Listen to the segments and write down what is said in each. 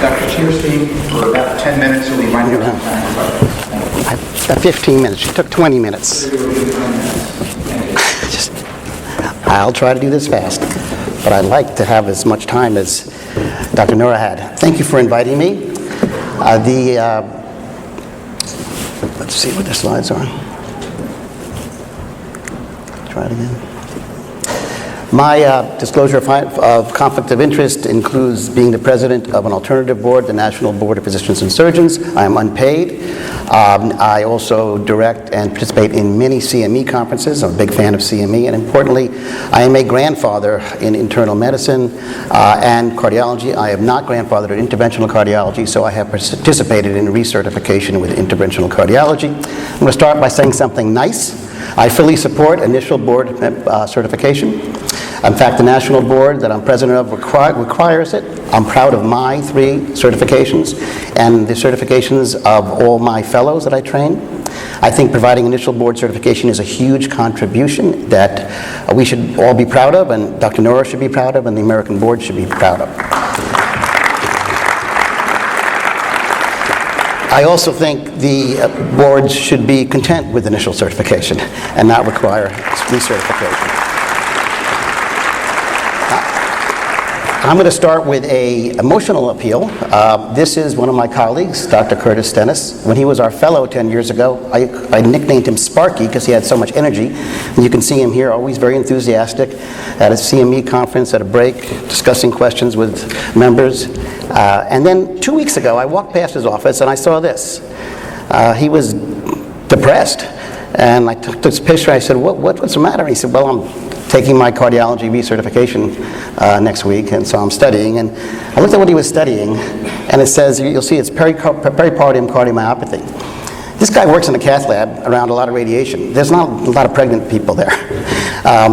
Dr. Cheerstein for about 10 minutes, so we might have some time for 15 minutes. She took 20 minutes. I'll try to do this fast, but I'd like to have as much time as Dr. Nora had. Thank you for inviting me. Let's see what the slides are. Try it again. My disclosure of conflict of interest includes being the president of an alternative board, the National Board of Physicians and Surgeons. I am unpaid. I also direct and participate in many CME conferences. I'm a big fan of CME, and importantly, I am a grandfather in internal medicine and cardiology. I have not grandfathered in interventional cardiology, so I have participated in recertification with interventional cardiology. I'm going to start by saying something nice. I fully support initial board certification. In fact, the national board that I'm president of requires it. I'm proud of my 3 certifications and the certifications of all my fellows that I train. I think providing initial board certification is a huge contribution that we should all be proud of, and Dr. Nora should be proud of, and the American board should be proud of. I also think the boards should be content with initial certification and not require recertification. I'm going to start with an emotional appeal. This is one of my colleagues, Dr. Curtis Stennis. When he was our fellow 10 years ago, I nicknamed him Sparky because he had so much energy. And you can see him here, always very enthusiastic, at a CME conference at a break, discussing questions with members. And then 2 weeks ago, I walked past his office and I saw this. He was depressed. And I took this picture. I said, what's the matter? And he said, well, I'm taking my cardiology recertification next week, and so I'm studying. And I looked at what he was studying, and it says, you'll see it's pericardium cardiomyopathy. This guy works in a cath lab around a lot of radiation. There's not a lot of pregnant people there.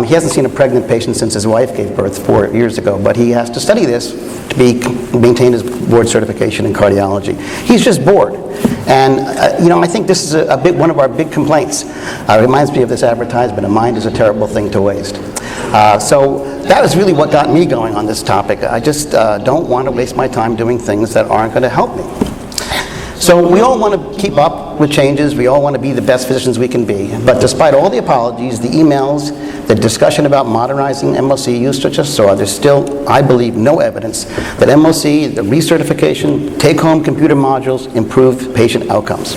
He hasn't seen a pregnant patient since his wife gave birth 4 years ago, but he has to study this to maintain his board certification in cardiology. He's just bored. And, I think this is one of our big complaints. It reminds me of this advertisement, a mind is a terrible thing to waste. So that was really what got me going on this topic. I just don't want to waste my time doing things that aren't going to help me. So we all want to keep up with changes. We all want to be the best physicians we can be. But despite all the apologies, the emails, the discussion about modernizing MOC you just saw, there's still, I believe, no evidence that MOC, the recertification, take-home computer modules improve patient outcomes.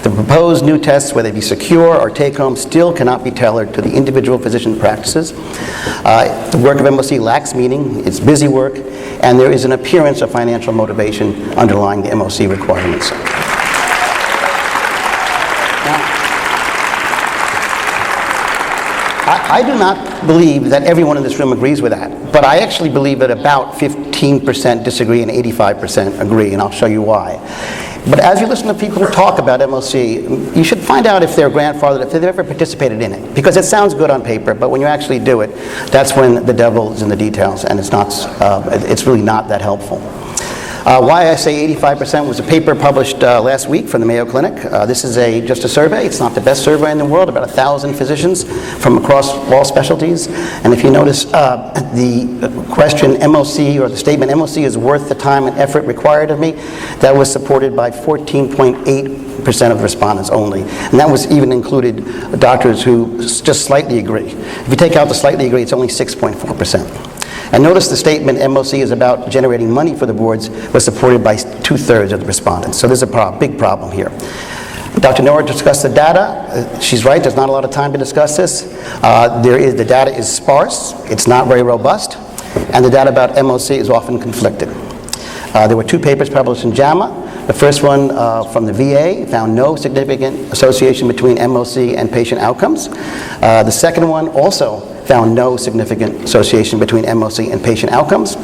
The proposed new tests, whether they be secure or take-home, still cannot be tailored to the individual physician practices. The work of MOC lacks meaning, it's busy work, and there is an appearance of financial motivation underlying the MOC requirements. I do not believe that everyone in this room agrees with that, but I actually believe that about 15% disagree and 85% agree, and I'll show you why. But as you listen to people who talk about MOC, you should find out if they're grandfathered, if they've ever participated in it. Because it sounds good on paper, but when you actually do it, that's when the devil is in the details, and it's really not that helpful. Why I say 85% was a paper published last week from the Mayo Clinic. This is just a survey. It's not the best survey in the world, about 1,000 physicians from across all specialties. And if you notice the question MOC, or the statement MOC is worth the time and effort required of me, that was supported by 14.8% of the respondents only. And that was even included doctors who just slightly agree. If you take out the slightly agree, it's only 6.4%. And notice the statement MOC is about generating money for the boards was supported by 2/3 of the respondents. So there's a big problem here. Dr. Nora discussed the data. She's right, there's not a lot of time to discuss this. The data is sparse, it's not very robust, and the data about MOC is often conflicted. There were 2 papers published in JAMA. The first one from the VA found no significant association between MOC and patient outcomes. The second one also found no significant association between MOC and patient outcomes.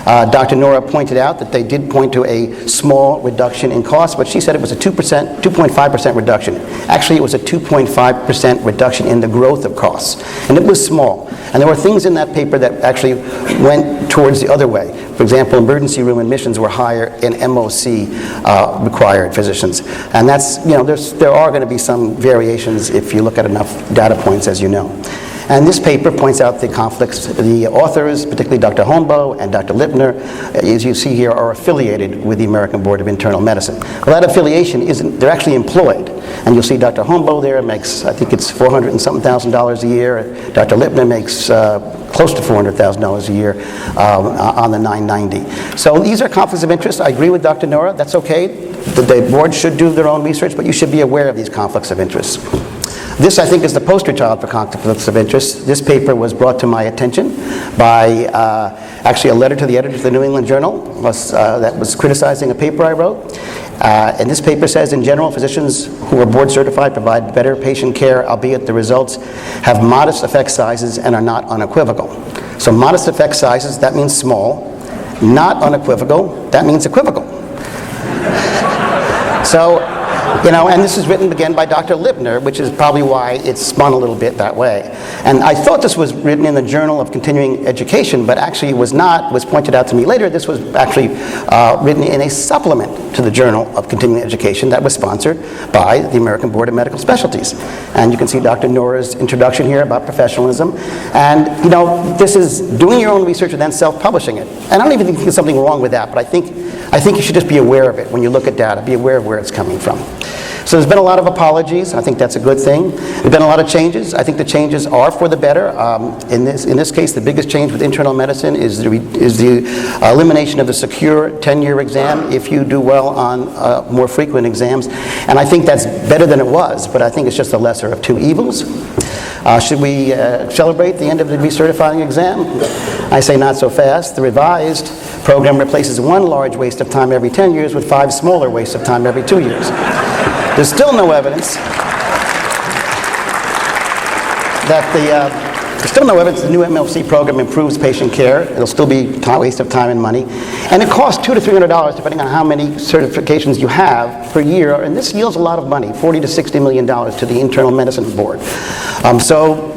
Dr. Nora pointed out that they did point to a small reduction in cost, but she said it was a 2.5% reduction. Actually, it was a 2.5% reduction in the growth of costs, and it was small. And there were things in that paper that actually went towards the other way. For example, emergency room admissions were higher in MOC required physicians. And that's, there are going to be some variations if you look at enough data points, as you know. And this paper points out the conflicts. The authors, particularly Dr. Hombo and Dr. Lipner, as you see here, are affiliated with the American Board of Internal Medicine. Well, that affiliation isn't, they're actually employed. And you'll see Dr. Hombo there makes, I think it's $400 and something thousand a year. Dr. Lipner makes close to $400,000 a year on the 990. So these are conflicts of interest. I agree with Dr. Nora, that's okay. The board should do their own research, but you should be aware of these conflicts of interest. This, I think, is the poster child for conflicts of interest. This paper was brought to my attention by actually a letter to the editor of the New England Journal that was criticizing a paper I wrote. And this paper says, in general, physicians who are board certified provide better patient care, albeit the results have modest effect sizes and are not unequivocal. So modest effect sizes, that means small. Not unequivocal, that means equivocal. So, you know, and this is written again by Dr. Lipner, which is probably why it's spun a little bit that way. And I thought this was written in the Journal of Continuing Education, but actually it was not. It was pointed out to me later. This was actually written in a supplement to the Journal of Continuing Education that was sponsored by the American Board of Medical Specialties. And you can see Dr. Nora's introduction here about professionalism. And, you know, this is doing your own research and then self-publishing it. And I don't even think there's something wrong with that, but I think you should just be aware of it when you look at data. Be aware of where it's coming from. So there's been a lot of apologies. I think that's a good thing. There's been a lot of changes. I think the changes are for the better. In this case, the biggest change with internal medicine is the elimination of the secure 10-year exam if you do well on more frequent exams. And I think that's better than it was, but I think it's just the lesser of two evils. Should we celebrate the end of the recertifying exam? I say not so fast. The revised program replaces one large waste of time every 10 years with 5 smaller wastes of time every 2 years. There's still no evidence the new MOC program improves patient care. It'll still be a waste of time and money. And it costs $200 to $300 depending on how many certifications you have per year. And this yields a lot of money, $40 to $60 million to the Internal Medicine Board. So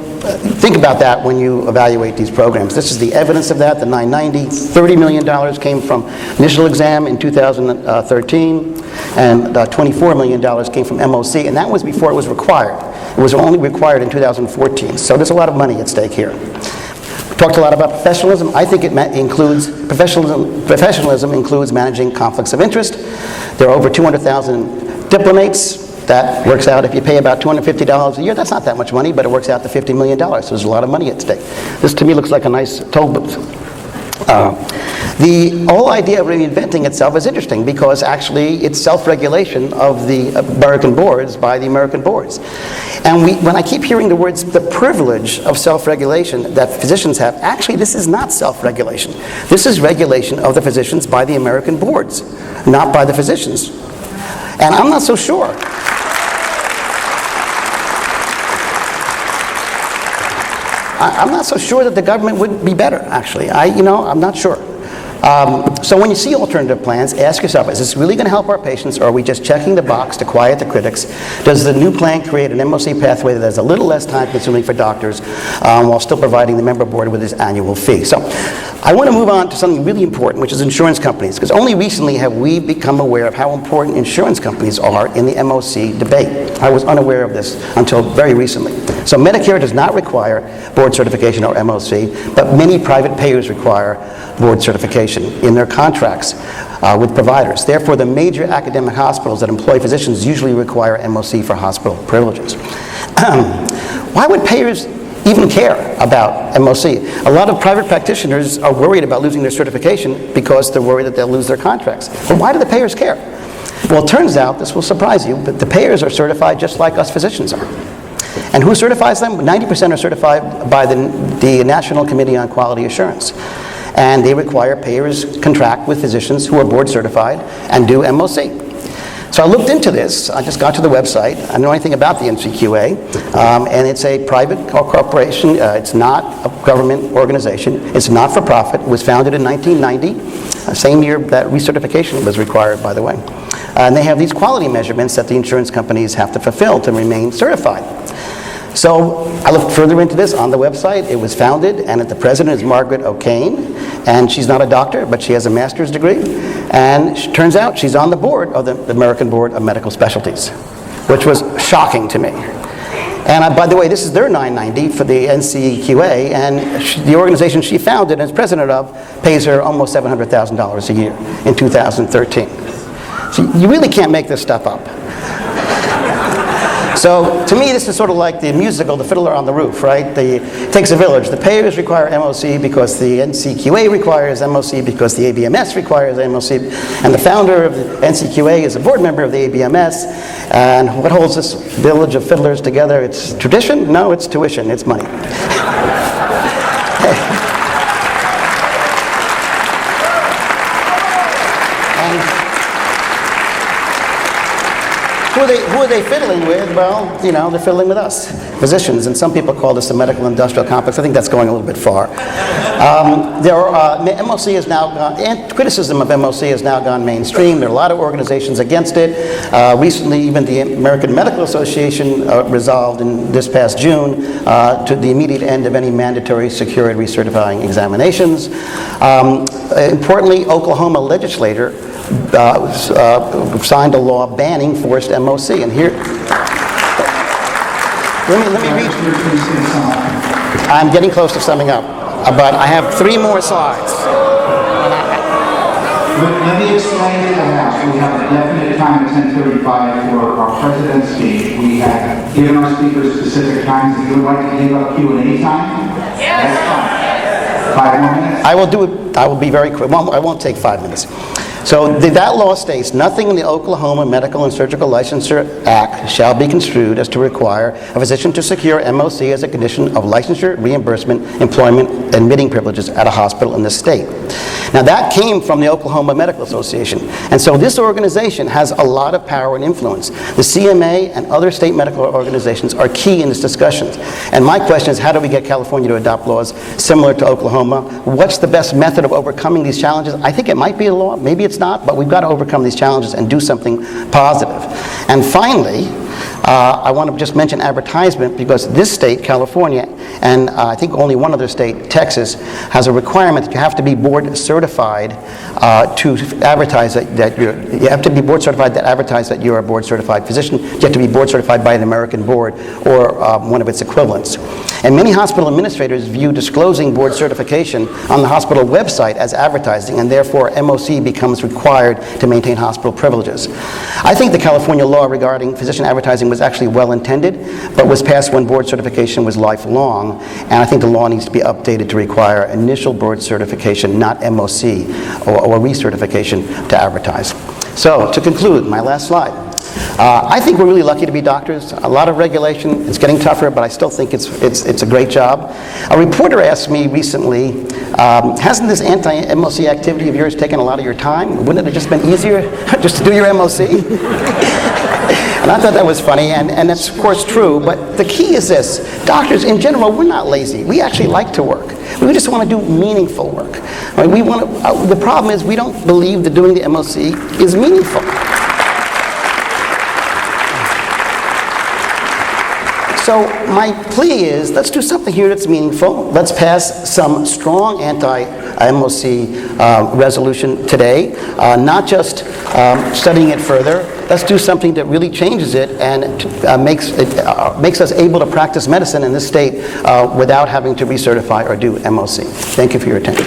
think about that when you evaluate these programs. This is the evidence of that, the 990. $30 million came from initial exam in 2013, and $24 million came from MOC, and that was before it was required. It was only required in 2014, so there's a lot of money at stake here. We talked a lot about professionalism. I think it includes professionalism includes managing conflicts of interest. There are over 200,000 diplomates. That works out, if you pay about $250 a year, that's not that much money, but it works out to $50 million, so there's a lot of money at stake. This to me looks like a nice toll booth. The whole idea of reinventing itself is interesting because actually it's self-regulation of the American boards by the American boards. And when I keep hearing the words, the privilege of self-regulation that physicians have, actually this is not self-regulation. This is regulation of the physicians by the American boards, not by the physicians. And I'm not so sure. I'm not so sure that the government would be better, actually. I'm not sure. So when you see alternative plans, ask yourself, is this really going to help our patients, or are we just checking the box to quiet the critics? Does the new plan create an MOC pathway that is a little less time-consuming for doctors while still providing the member board with his annual fee? So I want to move on to something really important, which is insurance companies, because only recently have we become aware of how important insurance companies are in the MOC debate. I was unaware of this until very recently. So Medicare does not require board certification or MOC, but many private payers require board certification in their contracts with providers. Therefore, the major academic hospitals that employ physicians usually require MOC for hospital privileges. Why would payers even care about MOC? A lot of private practitioners are worried about losing their certification because they're worried that they'll lose their contracts. But why do the payers care? Well, it turns out, this will surprise you, but the payers are certified just like us physicians are. And who certifies them? 90% are certified by the National Committee on Quality Assurance. And they require payers contract with physicians who are board certified and do MOC. So I looked into this. I just got to the website. I don't know anything about the NCQA. And it's a private corporation. It's not a government organization. It's not for profit. It was founded in 1990, same year that recertification was required, by the way. And they have these quality measurements that the insurance companies have to fulfill to remain certified. So I looked further into this on the website. It was founded, and the president is Margaret O'Kane, and she's not a doctor, but she has a master's degree. And it turns out she's on the board of the American Board of Medical Specialties, which was shocking to me. And by the way, this is their 990 for the NCQA, and the organization she founded and is president of pays her almost $700,000 a year in 2013. So you really can't make this stuff up. So to me, this is sort of like the musical, The Fiddler on the Roof, right? It takes a village. The payers require MOC because the NCQA requires MOC because the ABMS requires MOC. And the founder of the NCQA is a board member of the ABMS. And what holds this village of fiddlers together? It's tradition? No, it's tuition. It's money. Who are they fiddling with? Well, you know, they're fiddling with us, physicians, and some people call this a medical industrial complex. I think that's going a little bit far. MOC has now gone, and criticism of MOC has now gone mainstream. There are a lot of organizations against it. Recently, even the American Medical Association resolved in this past June to the immediate end of any mandatory secured recertifying examinations. Importantly, Oklahoma legislator signed a law banning forced MOC. And here, let me read. I'm getting close to summing up, but I have 3 more slides. Let me explain to the House. We have a definite time at 10:35 for our president's speech. We have given our speakers specific times. If you would like to give up Q&A time, that's fine. 5 more minutes? I will do it. I will be very quick. Well, I won't take 5 minutes. So that law states, nothing in the Oklahoma Medical and Surgical Licensure Act shall be construed as to require a physician to secure MOC as a condition of licensure, reimbursement, employment, and admitting privileges at a hospital in the state. Now that came from the Oklahoma Medical Association. And so this organization has a lot of power and influence. The CMA and other state medical organizations are key in this discussion. And my question is, how do we get California to adopt laws similar to Oklahoma? What's the best method of overcoming these challenges? I think it might be a law, maybe it's not, but we've got to overcome these challenges and do something positive. And finally, I want to just mention advertisement, because this state, California, and I think only one other state, Texas, has a requirement that you have to be board certified to advertise that you have to be board certified that advertise that you're a board certified physician. You have to be board certified by an American board or one of its equivalents. And many hospital administrators view disclosing board certification on the hospital website as advertising, and therefore MOC becomes required to maintain hospital privileges. I think the California law regarding physician advertising was actually well intended, but was passed when board certification was lifelong, and I think the law needs to be updated to require initial board certification, not MOC or recertification, to advertise. So, to conclude, my last slide. I think we're really lucky to be doctors. A lot of regulation. It's getting tougher, but I still think it's a great job. A reporter asked me recently, hasn't this anti-MOC activity of yours taken a lot of your time? Wouldn't it have just been easier just to do your MOC? And I thought that was funny, and that's of course true, but the key is this. Doctors in general, we're not lazy. We actually like to work. We just want to do meaningful work. Right? The problem is we don't believe that doing the MOC is meaningful. So my plea is, let's do something here that's meaningful. Let's pass some strong anti-MOC resolution today, not just studying it further. Let's do something that really changes it and makes us able to practice medicine in this state without having to recertify or do MOC. Thank you for your attention.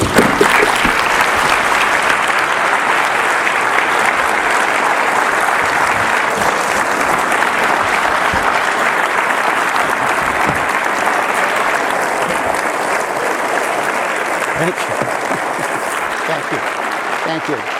Thank you. Thank you. Thank you.